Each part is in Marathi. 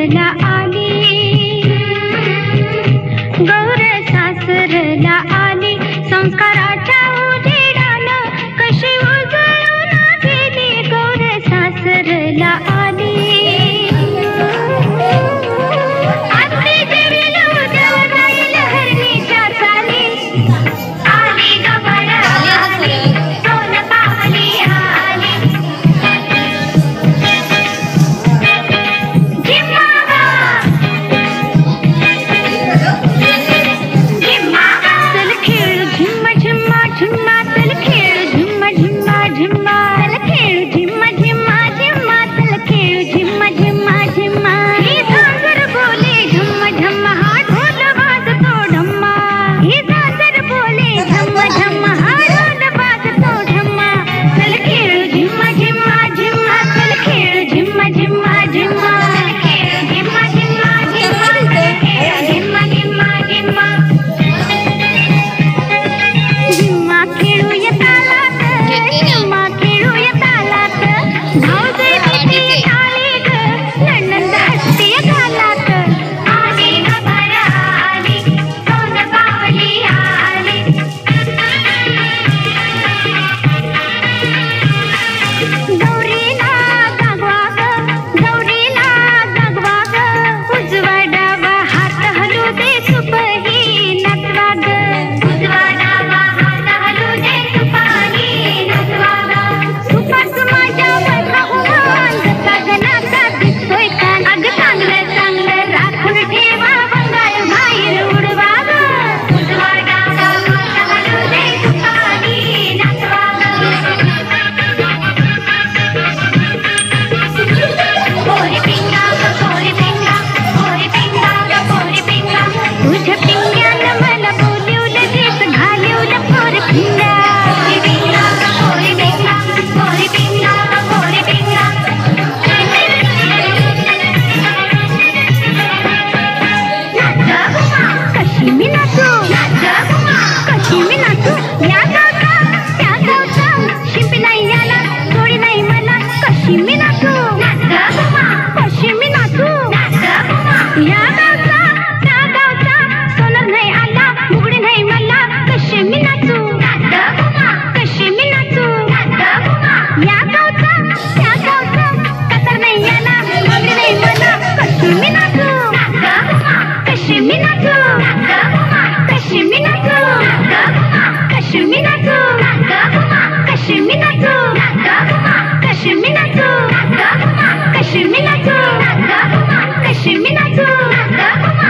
सासरला आली, गौर सासरला आली, संस्काराच्या उजेडानं कशी उजळून गेली, गौर सासरला आली. आत्ती देवील उद्याव जाईल हरणीच्या चाली, आली गबाळ आली, सोन पावली आली. चल खेळ झिम्मा झिम्मा झिम्मा, चल खेळ झिम्मा झिम्मा झिम्मा, चल खेळ झिम्मा झिम्मा झिम्मा, चल खेळ झिम्मा झिम्मा झिम्मा. ही झांजर बोले झम्मा झम्मा, हा ढोल वाजतो ढम्मा, ही झांजर बोले झम्मा झम्मा, हा ढोल वाजतो ढम्मा. चल खेळ झिम्मा झिम्मा झिम्मा, चल खेळ झिम्मा झिम्मा झिम्मा, खेळ झिम्मा झिम्मा झिम्मा, खेळ झिम्मा झिम्मा झिम्मा. झिम्मा खेळूया तालात, झिम्मा खेळूया तालात, भाऊजे पिटी आली ग, नणंद हसते घालात. आली गबाळ आली, सोन पावली आली. गौरीला गागवा ग, गौरीला गागवा ग, उजवा डावा हात हलू दे, सुपही नचवा ग, उजवा डावा हात हलू दे, सुपाही नचवा ग. सुपास माझ्या वळखा उभा, जसा गणाचा दिसतोय कान, अग चांगलं चांगलं राखून ठेवा, बंगाल बाहेर उडवा ग, उजवा डावा हात हलू दे, सुपाही नचवा ग. पोरी पिंगा ग पोरी पिंगा, पोरी पिंगा ग पोरी पिंगा, तुझ्या पिंग्यानं मला बोलवलं, देश घालवलं पोरी पिंगा. पोरी पिंगा ग पोरी पिंगा, पोरी पिंगा ग पोरी पिंगा. नाच घुमा, कशी मी नाचू, नाच घुमा, कशी मी नाचू, या गावचा त्या गावचा, शिंपी नाही याला, जोडी नाही मला, कशी मी नाचू, नाच घुमा, कशी मी नाचू, नाच घुमा. या गावचा त्या गावचा, सोनर नाही आला, मुगडी नाही मला, कशी मी नाचू, नाच घुमा, कशी मी नाचू, नाच घुमा. या गावचा त्या गावचा, कतर नाही आला, मुगडी नाही मला, कशी मी नाचू, नाच घुमा, कशी मी नाचू, नाच घुमा, कशी मी नाचू, नाच घुमा, कशी मी नाचू, नाच घुमा, कशी मी नाचू, नाच घुमा, कशी मी नाचू, नाच घुमा, कशी मी नाचू, नाच घुमा, कशी मी नाचू, नाच घुमा.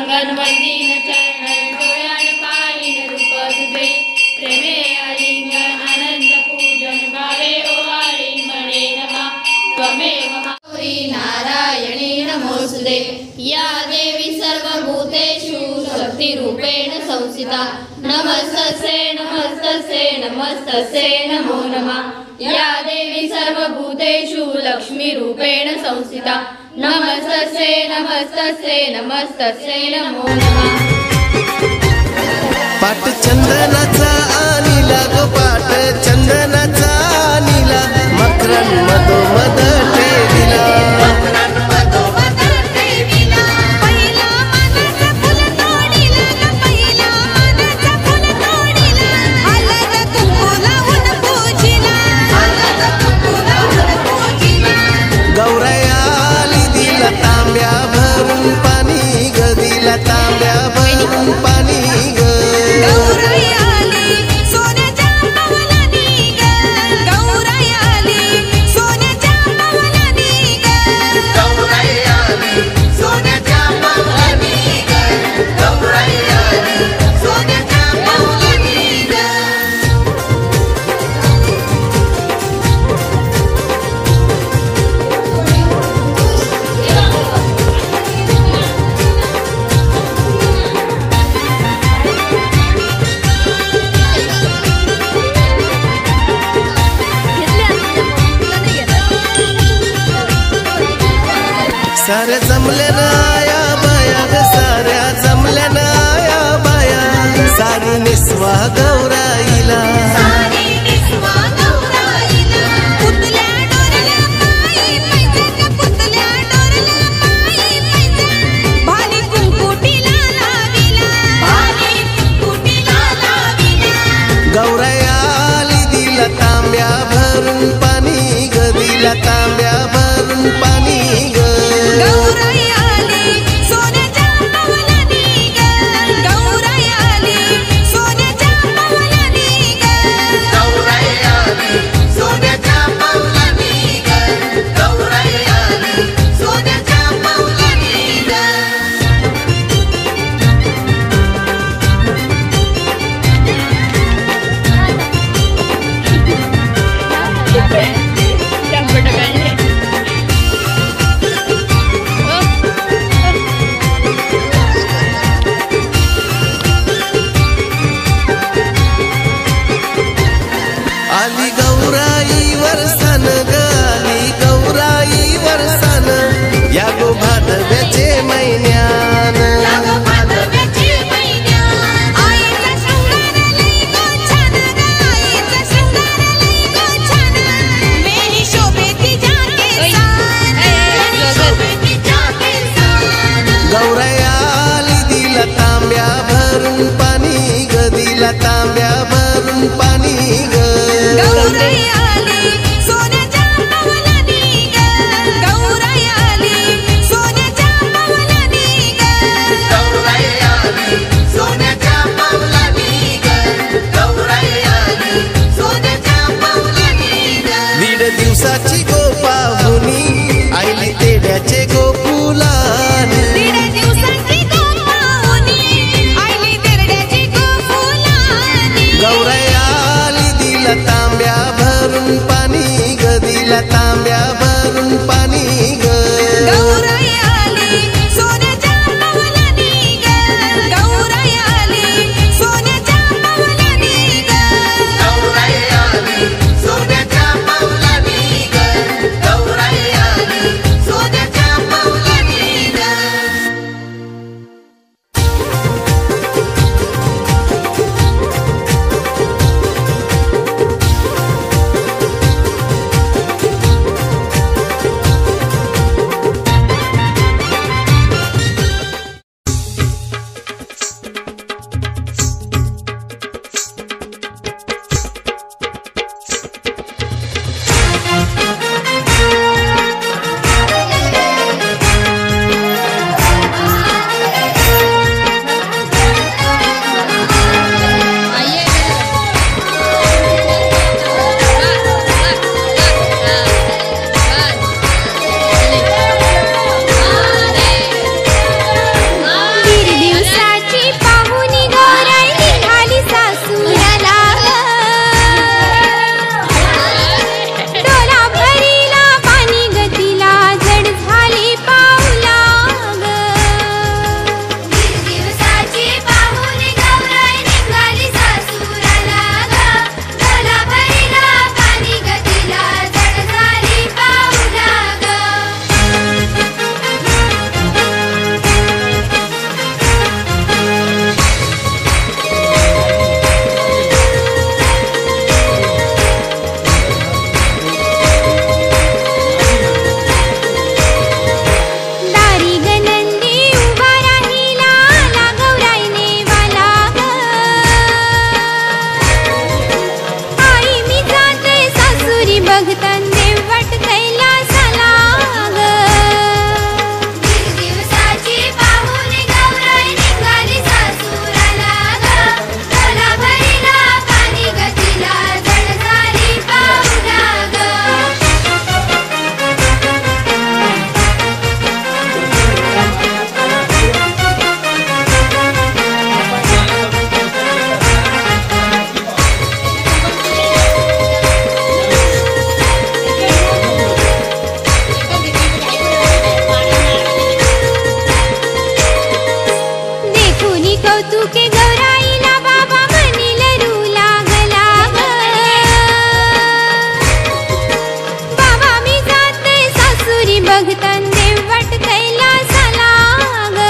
अंगण वंदीन चरण डोळ्यान पाहिन रूप तुझे प्रेमे आलिंगन आनंद पूजन भावे ओवाळी म्हणे नमा त्वमेव गौरी नारायणी नमोस्तुते या देवी सर्वभूतेषु शक्तिरूपेण संस्थिता नमस्तस्यै नमस्तस्यै नमस्तस्यै नमो नमः या देवी सर्वभूतेषु लक्ष्मीरूपेण संस्थिता नमस्तस्यै नमस्तस्यै नमस्तस्यै नमो नमः पाट चंदनाचा आनिला गो पाट चंदनाचा आनिला मकरन मधोमध ठेविला पहिला मानाचा फुल तोडिला ग पहिला मानाचा फुल तोडिला हळद कुंकू लावून पूजिला गौरायाली दिला तांब्या भरून पाणी ग दिला तांब्या भरून पाणी ग गौरायाली सोन्याच्या पवनानी ग गौरायाली सोन्याच्या पवनानी ग गौरायाली सोन्याच्या पवनानी ग गौरायाली सोन्याच्या पवनानी ग साऱ्या जमल्या ना आया बाया ग साऱ्या जमल्या ना आया बाया सारी निस्वा गौराईला सारी निस्वा गौराईला पुतल्या डोरल्या पायी पैजण पुतल्या डोरल्या पायी पैजण भाली कुंकुटीला लाविला भाली कुंकुटीला लाविला गौरायाली दिला तांब्या भरून पाणी ग दिला तांब्या भरून पाणी ग गौरायाली सोन्याच्या पवनानी ग गौरायाली सोन्याच्या पवनानी ग गौरायाली सोन्याच्या पवनानी ग गौरायाली सोन्याच्या पवनानी ग आली गौराई वरसन ग आली गौराई वरसन या गो भादव्याचे महिन्यान भादव्याचे महिन्या आईचा शृंगार लई गो छान ग आईचा शृंगार लई गो छान मेरी शोभे तिच्या केसान मेरी शोभे तिच्या केसान गौरायाली दिला तांब्या भरून पाणी ग दिला तांब्या भरून पाणी ग गौरायाली सोन्याच्या पवनानी ग गौरायाली सोन्याच्या पवनानी ग गौरायाली सोन्याच्या पवनानी ग गौरायाली सोन्याच्या पवनानी ग दीड दिवसाची गोपाहुनी आईली तेड्याचे गोकुलानी दीड दिवसाची कौतुके गौराईला बाबा म्हणील रू लागला ग बाबा मी जाते सासुरी बघतन देव वाट कैलासाला ग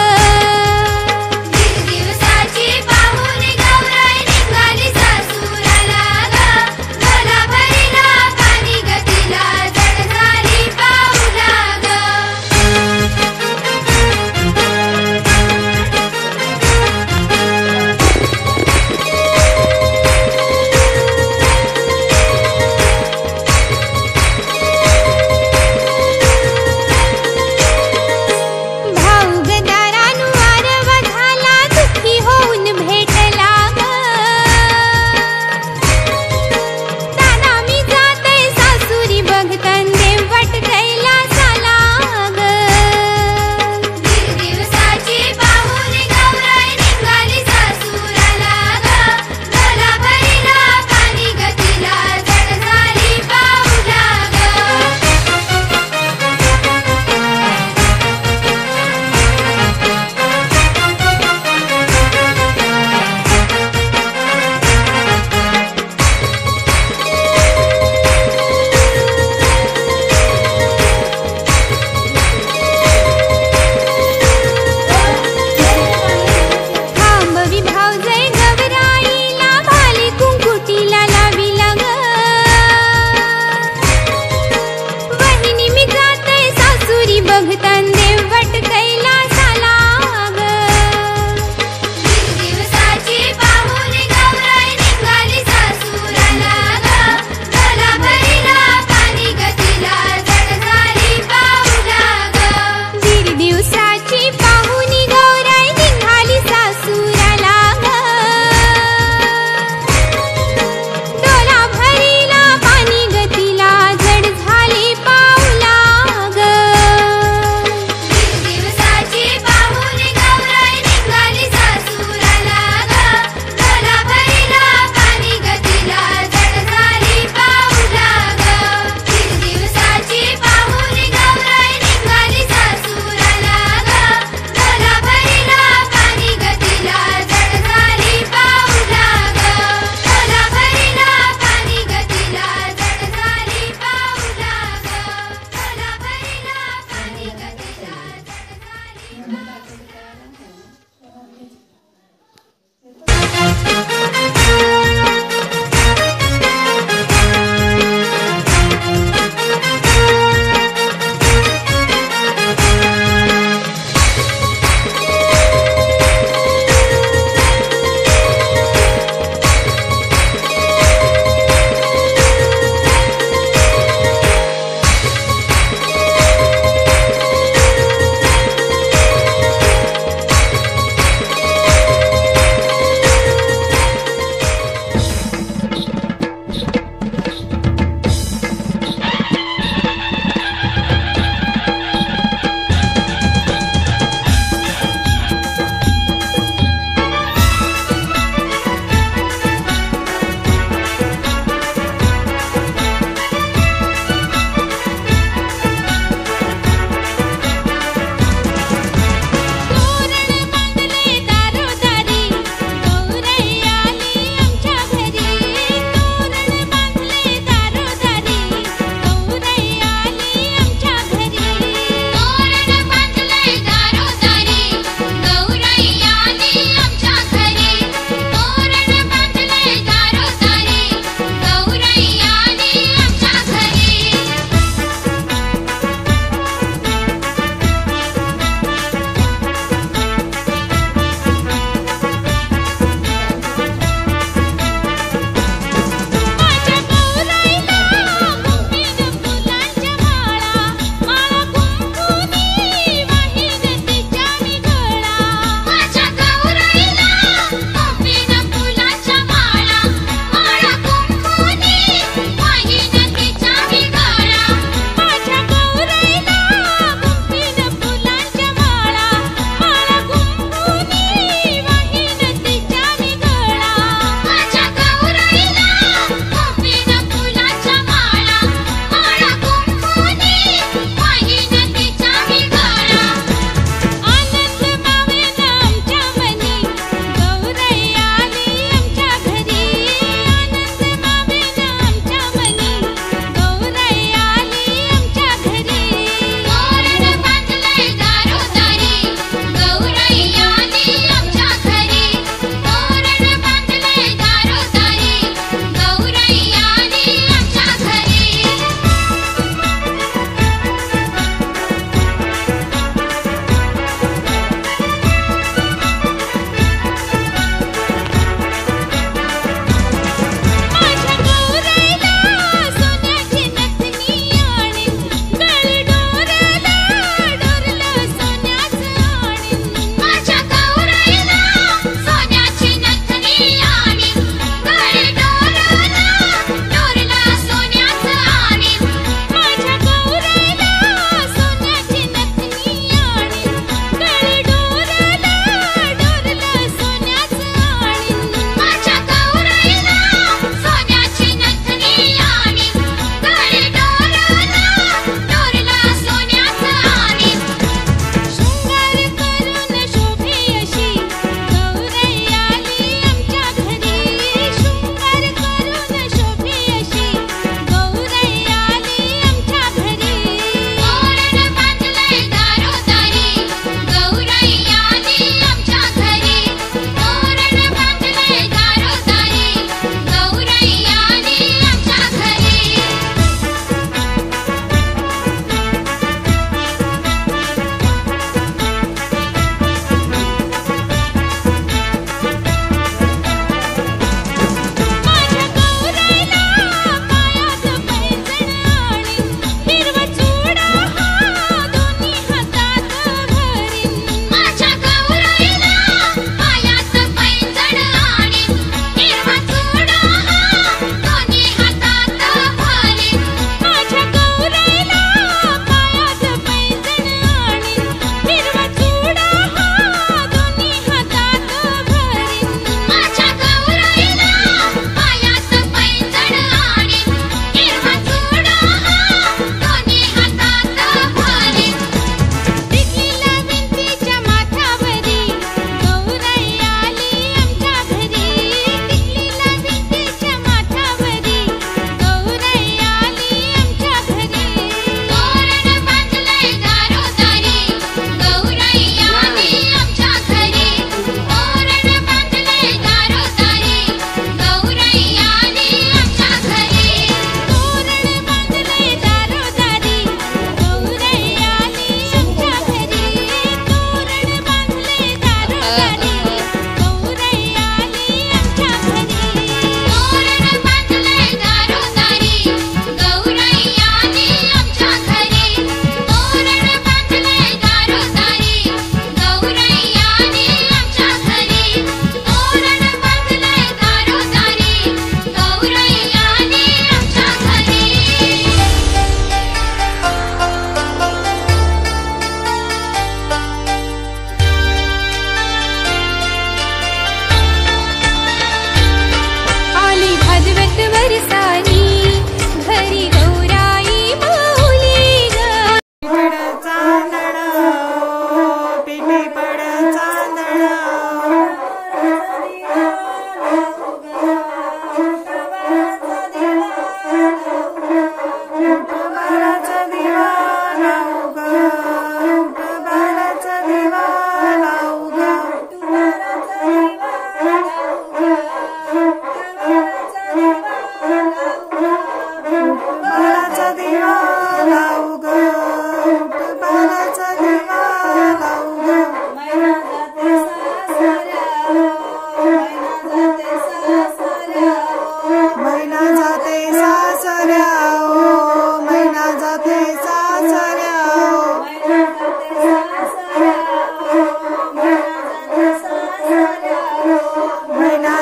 दिवसाची पाहून गौराई निघाली सासुराला ग भला भरीला पाणी गतीला जड झाली पाऊला ग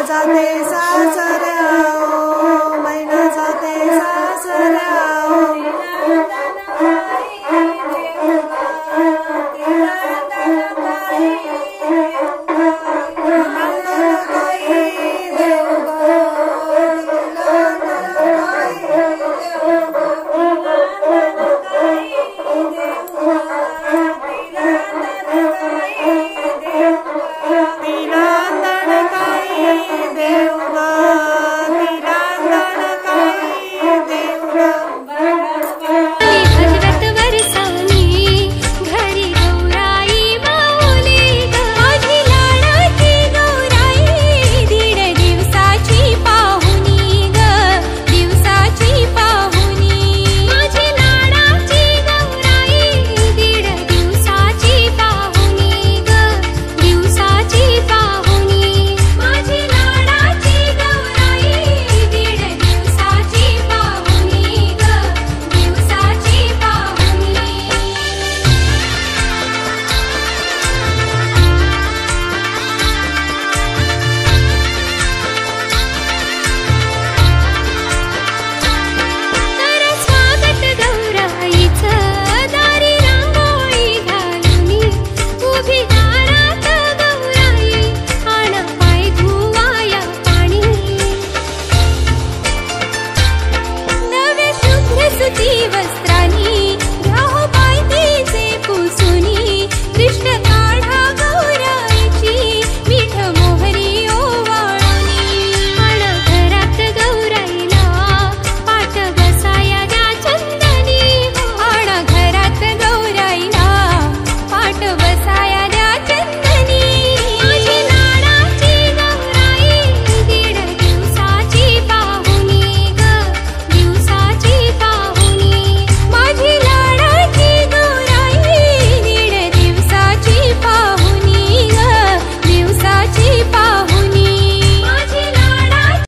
जाते